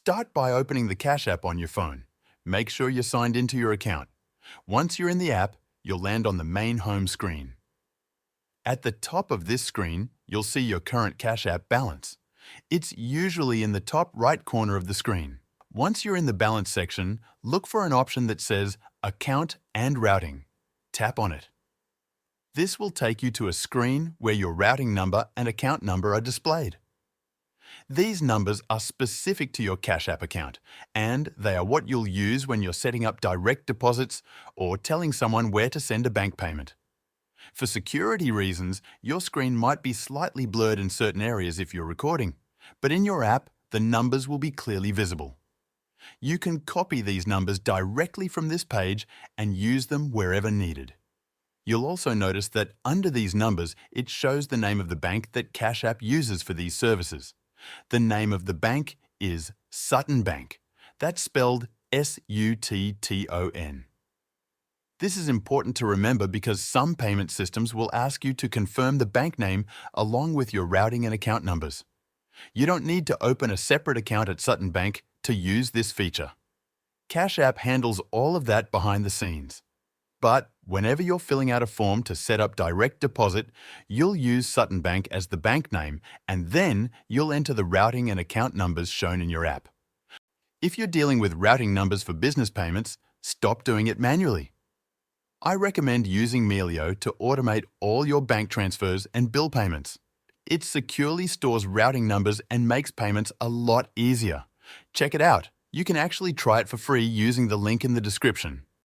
Start by opening the Cash App on your phone. Make sure you're signed into your account. Once you're in the app, you'll land on the main home screen. At the top of this screen, you'll see your current Cash App balance. It's usually in the top right corner of the screen. Once you're in the balance section, look for an option that says Account and Routing. Tap on it. This will take you to a screen where your routing number and account number are displayed. These numbers are specific to your Cash App account, and they are what you'll use when you're setting up direct deposits or telling someone where to send a bank payment. For security reasons, your screen might be slightly blurred in certain areas if you're recording, but in your app, the numbers will be clearly visible. You can copy these numbers directly from this page and use them wherever needed. You'll also notice that under these numbers, it shows the name of the bank that Cash App uses for these services. The name of the bank is Sutton Bank. That's spelled S-U-T-T-O-N. This is important to remember because some payment systems will ask you to confirm the bank name along with your routing and account numbers. You don't need to open a separate account at Sutton Bank to use this feature. Cash App handles all of that behind the scenes. But whenever you're filling out a form to set up direct deposit, you'll use Sutton Bank as the bank name, and then you'll enter the routing and account numbers shown in your app. If you're dealing with routing numbers for business payments, stop doing it manually. I recommend using Melio to automate all your bank transfers and bill payments. It securely stores routing numbers and makes payments a lot easier. Check it out. You can actually try it for free using the link in the description.